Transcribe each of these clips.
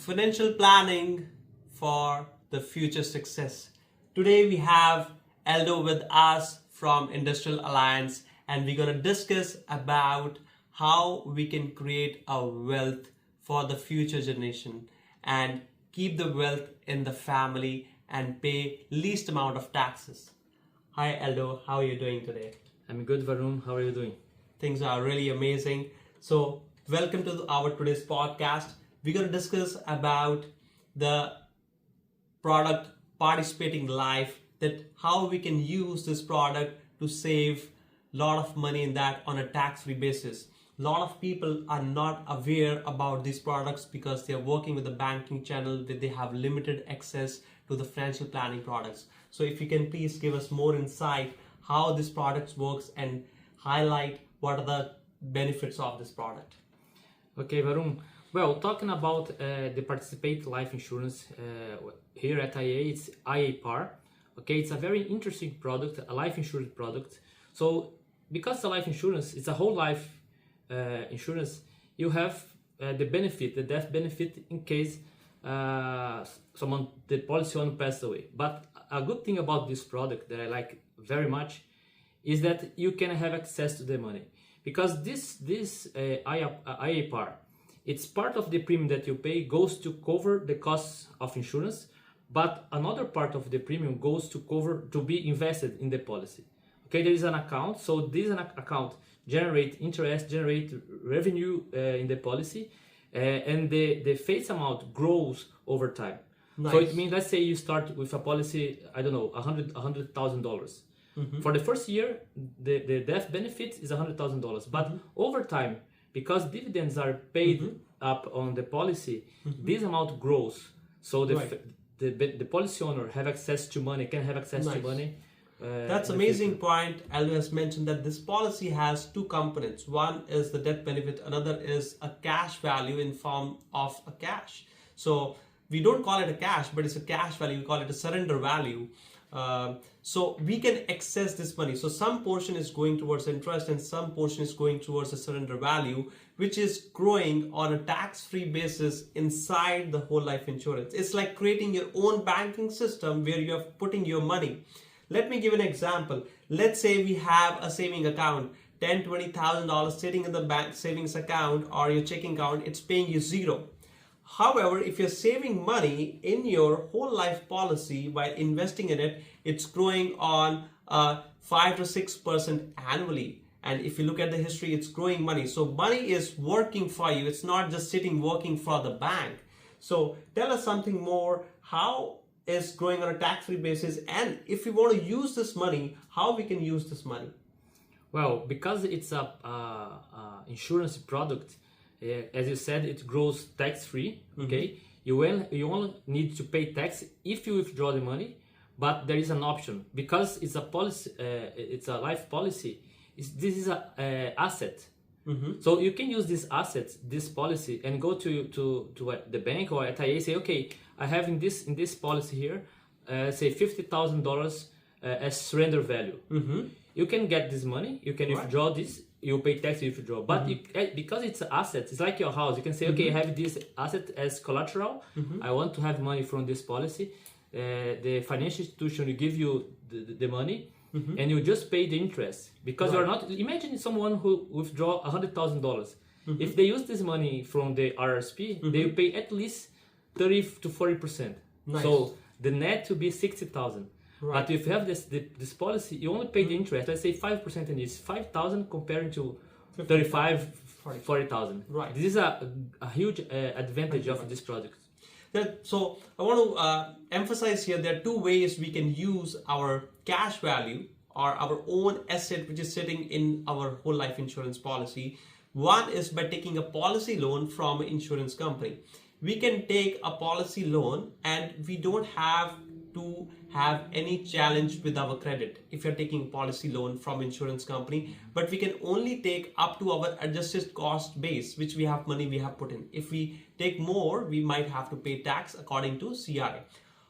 Financial planning for the future success. Today we have Aldo with us from Industrial Alliance, and we're going to discuss about how we can create a wealth for the future generation and keep the wealth in the family and pay least amount of taxes. Hi Aldo, how are you doing today? I'm good, Varun. How are you doing? Things are really amazing. So, welcome to our today's podcast. We're going to discuss about the product participating life, that how we can use this product to save a lot of money in that on a tax-free basis. A lot of people are not aware about these products because they are working with the banking channel that they have limited access to the financial planning products. So if you can please give us more insight how this product works and highlight what are the benefits of this product. Okay, Varun. Well, talking about the Participate Life Insurance here at IA, it's IA PAR. Okay, it's a very interesting product, a life insurance product. So, because the life insurance is a whole life insurance, you have the benefit, the death benefit in case the policy owner passed away. But a good thing about this product that I like very much is that you can have access to the money, because this IA PAR, it's part of the premium that you pay goes to cover the costs of insurance, but another part of the premium goes to be invested in the policy. Okay, there is an account, so this account generate interest, generate revenue in the policy, and the face amount grows over time. Nice. So it means, let's say you start with a policy, I don't know, $100,000. Mm-hmm. For the first year, the death benefit is $100,000, but mm-hmm. over time, because dividends are paid mm-hmm. up on the policy, mm-hmm. this amount grows. So the policy owner have access to money, can have access to money. That's amazing point. Aldo has mentioned that this policy has two components. One is the death benefit, another is a cash value in form of a cash. So we don't call it a cash, but it's a cash value. We call it a surrender value. So we can access this money. So some portion is going towards interest and some portion is going towards the surrender value, which is growing on a tax-free basis inside the whole life insurance. It's like creating your own banking system where you're putting your money. Let me give an example. Let's say we have a saving account, $10,000, $20,000 sitting in the bank savings account or your checking account, it's paying you zero. However, if you're saving money in your whole life policy by investing in it, it's growing on 5 to 6% annually. And if you look at the history, it's growing money. So money is working for you. It's not just sitting working for the bank. So tell us something more. How is growing on a tax-free basis? And if we want to use this money, how we can use this money? Well, because it's a insurance product, as you said, it grows tax-free. Okay, mm-hmm. you only need to pay tax if you withdraw the money, but there is an option because it's a policy. It's a life policy. This is a asset. Mm-hmm. So you can use this asset, this policy, and go to the bank or at IA, say, okay, I have in this policy here, say $50,000 as surrender value. Mm-hmm. You can get this money. You can withdraw this. You pay tax if you withdraw, but mm-hmm. because it's an asset, it's like your house. You can say, okay, mm-hmm. I have this asset as collateral. Mm-hmm. I want to have money from this policy. The financial institution will give you the money, mm-hmm. and you just pay the interest because you're not. Imagine someone who withdraw $100,000. Mm-hmm. If they use this money from the RSP, mm-hmm. they will pay at least 30 to 40%. Nice. So the net will be 60,000. Right. But if you have this policy, you only pay the interest. Let's say 5% in this, 5,000 comparing to 40,000. Right. This is a huge advantage of this product. So I want to emphasize here there are two ways we can use our cash value or our own asset which is sitting in our whole life insurance policy. One is by taking a policy loan from an insurance company. We can take a policy loan and we don't have to have any challenge with our credit if you're taking a policy loan from insurance company, but we can only take up to our adjusted cost base, which we have money we have put in. If we take more, we might have to pay tax according to CRA.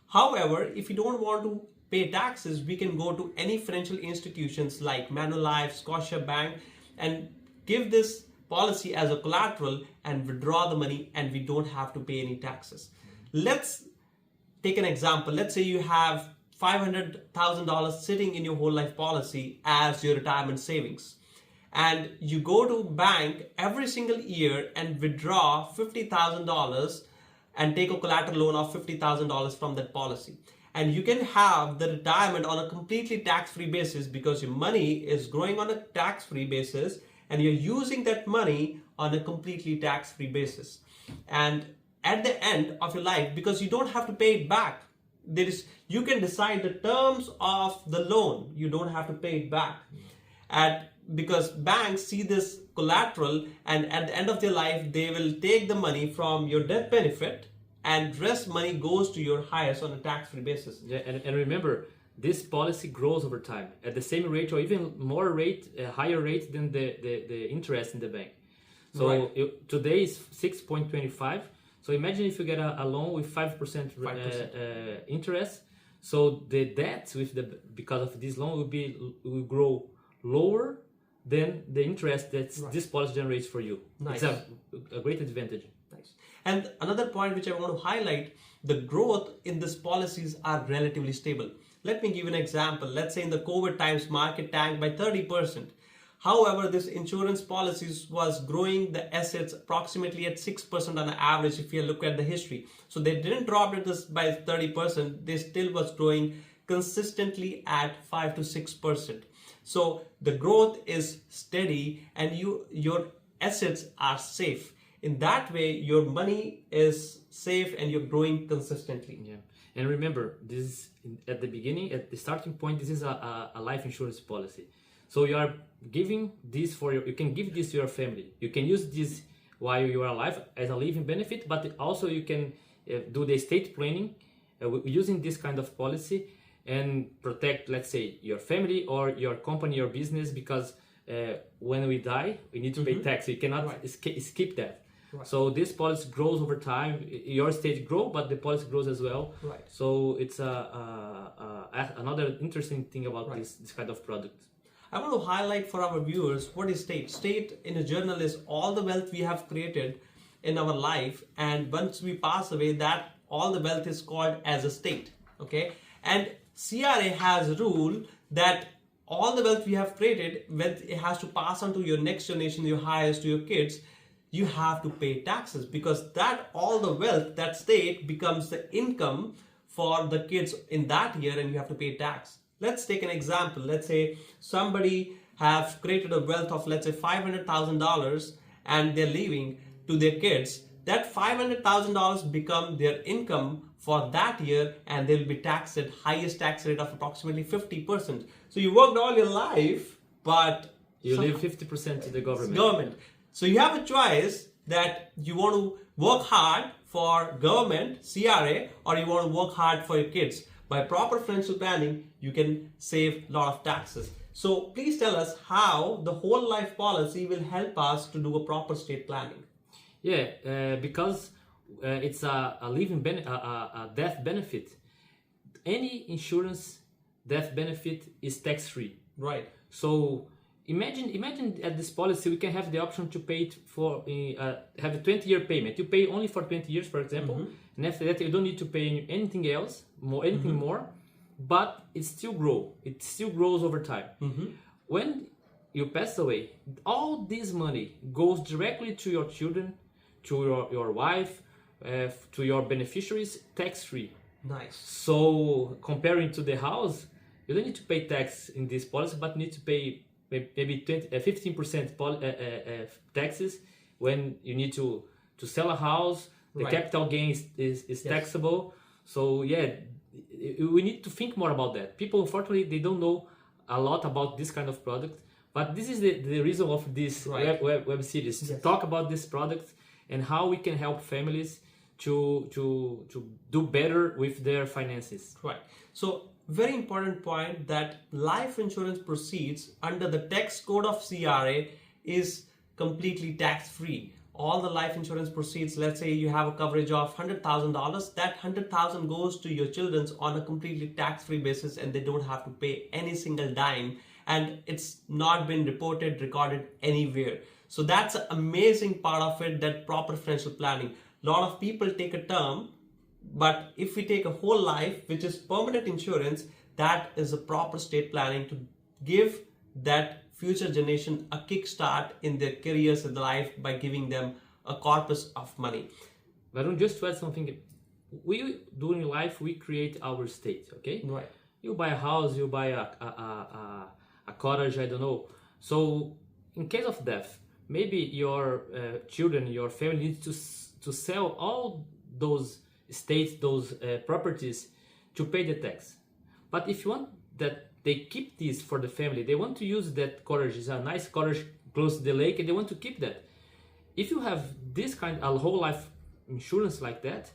However, if you don't want to pay taxes, we can go to any financial institutions like Manulife, Scotiabank, and give this policy as a collateral and withdraw the money, and we don't have to pay any taxes. Let's take an example. Let's say you have $500,000 sitting in your whole life policy as your retirement savings, and you go to bank every single year and withdraw $50,000 and take a collateral loan of $50,000 from that policy. And you can have the retirement on a completely tax-free basis because your money is growing on a tax-free basis and you're using that money on a completely tax-free basis. And at the end of your life, because you don't have to pay it back, you can decide the terms of the loan. You don't have to pay it back. Because banks see this collateral, and at the end of their life, they will take the money from your death benefit, and rest money goes to your heirs on a tax-free basis. Yeah, and remember, this policy grows over time at the same rate or even more rate, higher rate than the interest in the bank. So Right. Today is 6.25. So imagine if you get a loan with 5% 5%. Interest. So the debt because of this loan will grow lower than the interest that this policy generates for you. Nice. It's a great advantage. Nice. And another point which I want to highlight, the growth in these policies are relatively stable. Let me give you an example. Let's say in the COVID times, market tanked by 30%. However, this insurance policies was growing the assets approximately at 6% on average if you look at the history. So they didn't drop it by 30%. They still was growing consistently at 5 to 6%. So the growth is steady and your assets are safe. In that way, your money is safe and you're growing consistently. Yeah, and remember, this at the beginning, at the starting point, this is a life insurance policy. So you are giving this you can give this to your family. You can use this while you are alive as a living benefit, but also you can do the estate planning using this kind of policy and protect, let's say, your family or your company or business, because when we die, we need to pay tax. You cannot skip that. Right. So this policy grows over time. Your estate grows, but the policy grows as well. Right. So it's another interesting thing about this kind of product. I want to highlight for our viewers what is state. State in a journal is all the wealth we have created in our life, and once we pass away, that all the wealth is called as a state. Okay, and CRA has a rule that all the wealth we have created, when it has to pass on to your next generation, your heirs, to your kids, you have to pay taxes, because that all the wealth, that state becomes the income for the kids in that year, and you have to pay tax. Let's take an example. Let's say somebody have created a wealth of, let's say, $500,000 and they're leaving to their kids. That $500,000 become their income for that year, and they'll be taxed at highest tax rate of approximately 50%. So you worked all your life, but you leave 50% to the government. So you have a choice that you want to work hard for government, CRA, or you want to work hard for your kids. By proper financial planning, you can save a lot of taxes. So please tell us how the whole life policy will help us to do a proper estate planning. Yeah, because it's a death benefit. Any insurance death benefit is tax-free. Right. So imagine at this policy we can have the option to pay it for have a 20-year payment. You pay only for 20 years, for example, and after that you don't need to pay anything else, more, but it still grows over time. When you pass away, all this money goes directly to your children, to your wife, to your beneficiaries, tax-free. Nice. So comparing to the house, you don't need to pay tax in this policy, but need to pay maybe 15% taxes when you need to sell a house. The capital gain is taxable. So yeah, we need to think more about that. People, unfortunately, they don't know a lot about this kind of product, but this is the reason of this web series, to talk about this product and how we can help families to do better with their finances. Right. So very important point, that life insurance proceeds under the tax code of CRA is completely tax-free. All the life insurance proceeds, let's say you have a coverage of $100,000, that $100,000 goes to your children on a completely tax-free basis, and they don't have to pay any single dime, and it's not been recorded anywhere. So that's an amazing part of it, that proper financial planning. A lot of people take a term, but if we take a whole life, which is permanent insurance, that is a proper estate planning to give that future generation a kickstart in their careers and life by giving them a corpus of money. Varun, just to add something, we during life we create our state, okay? Right. You buy a house, you buy a cottage, I don't know. So in case of death, maybe your children, your family needs to sell all those estates, those properties to pay the tax. But if you want that they keep this for the family, they want to use that cottage, it's a nice cottage close to the lake, and they want to keep that. If you have this kind of whole life insurance like that,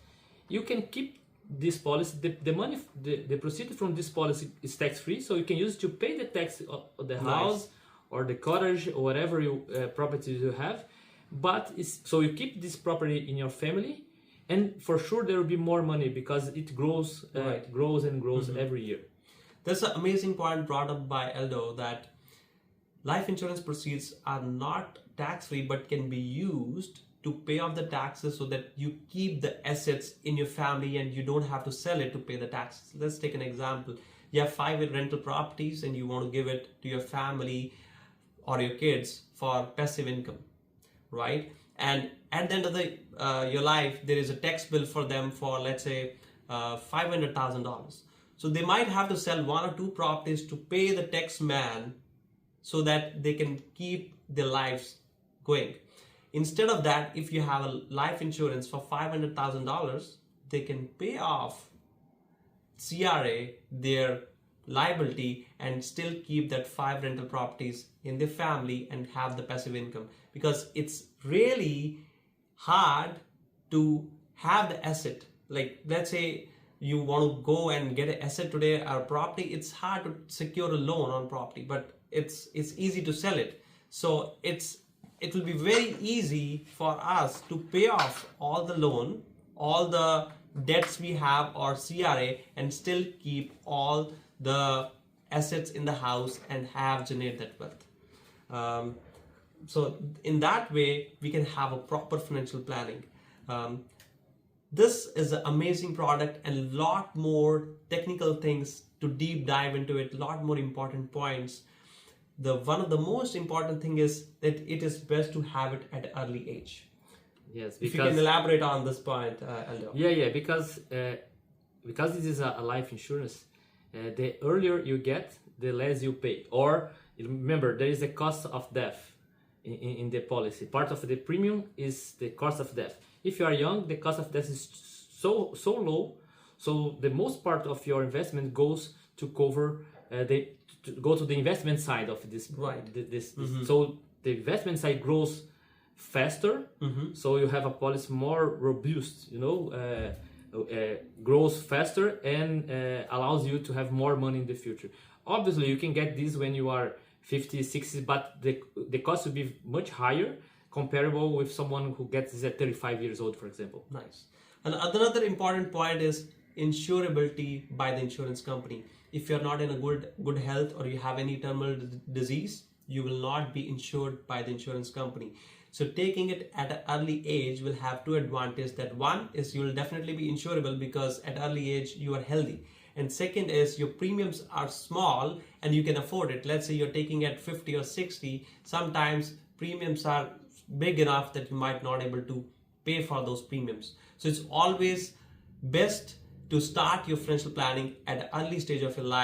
you can keep this policy. The money, the proceeds from this policy is tax free, so you can use it to pay the tax of the house or the cottage or whatever properties you have. But so you keep this property in your family, and for sure there will be more money because it grows, grows and grows every year. There's an amazing point brought up by Eldo that life insurance proceeds are not tax-free but can be used to pay off the taxes so that you keep the assets in your family and you don't have to sell it to pay the taxes. Let's take an example. You have 5 rental properties and you want to give it to your family or your kids for passive income, right? And at the end of your life, there is a tax bill for them for, let's say, $500,000. So they might have to sell 1 or 2 properties to pay the tax man so that they can keep their lives going. Instead of that, if you have a life insurance for $500,000, they can pay off CRA, their liability, and still keep that 5 rental properties in their family and have the passive income. Because it's really hard to have the asset. Like, let's say you want to go and get an asset today or a property, it's hard to secure a loan on property, but it's easy to sell it. So it will be very easy for us to pay off all the loan, all the debts we have or CRA, and still keep all the assets in the house and generate that wealth. So in that way, we can have a proper financial planning. This is an amazing product and a lot more technical things to deep dive into it, a lot more important points. One of the most important thing is that it is best to have it at an early age. Yes, if you can elaborate on this point, Eldo. Yeah, because this is a life insurance, the earlier you get, the less you pay. Or remember, there is a cost of death in the policy. Part of the premium is the cost of death. If you are young, the cost of death is so low, so the most part of your investment goes to cover go to the investment side of this. Right. So the investment side grows faster, so you have a policy more robust, grows faster and allows you to have more money in the future. Obviously, you can get this when you are 50, 60, but the cost will be much higher, comparable with someone who gets this at 35 years old, for example. Nice. And another important point is insurability by the insurance company. If you're not in a good health or you have any terminal disease, you will not be insured by the insurance company. So taking it at an early age will have 2 advantages. That one is you will definitely be insurable because at early age you are healthy. And second is your premiums are small and you can afford it. Let's say you're taking at 50 or 60, sometimes premiums are big enough that you might not able to pay for those premiums. So it's always best to start your financial planning at an early stage of your life.